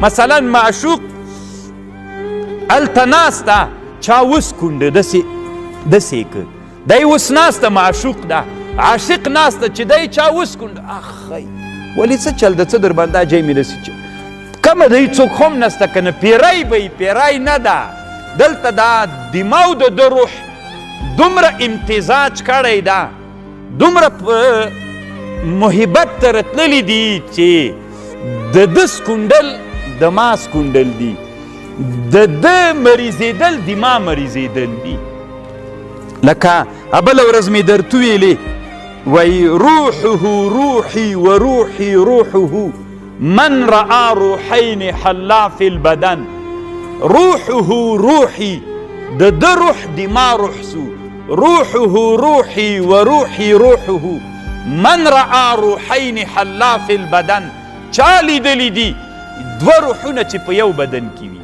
مثلا معشوق هلته ناسته چا وسکونډه داسې که دی اوس ناسته معشوق ده عاشق ناسته چې دی چا وسکونډه اخی ولې څه چل ده څه در باندې اجی مې رسي چې کمه دی څوک هم نسته که نه پیری به یې پیری نه ده دلته دا دماغ د ده روح دومره امتزاج کړی ده دومره په محبت ته رتللی دي چې د ده سکونډل د ما سکونډل دي د ده مریضېدل د ما مریضېدل دي لکه بله ورځ مې درته ویلې وایي روحه روحي و روحي روحه من رأى روحین حلا فی البدن روحه روحي د ده روح د ما روح سو روحه روحي و روحي روحه من رأى روحین حلا فی البدن چا لیدلی دي دوه روحونه چې په یو بدن کې وي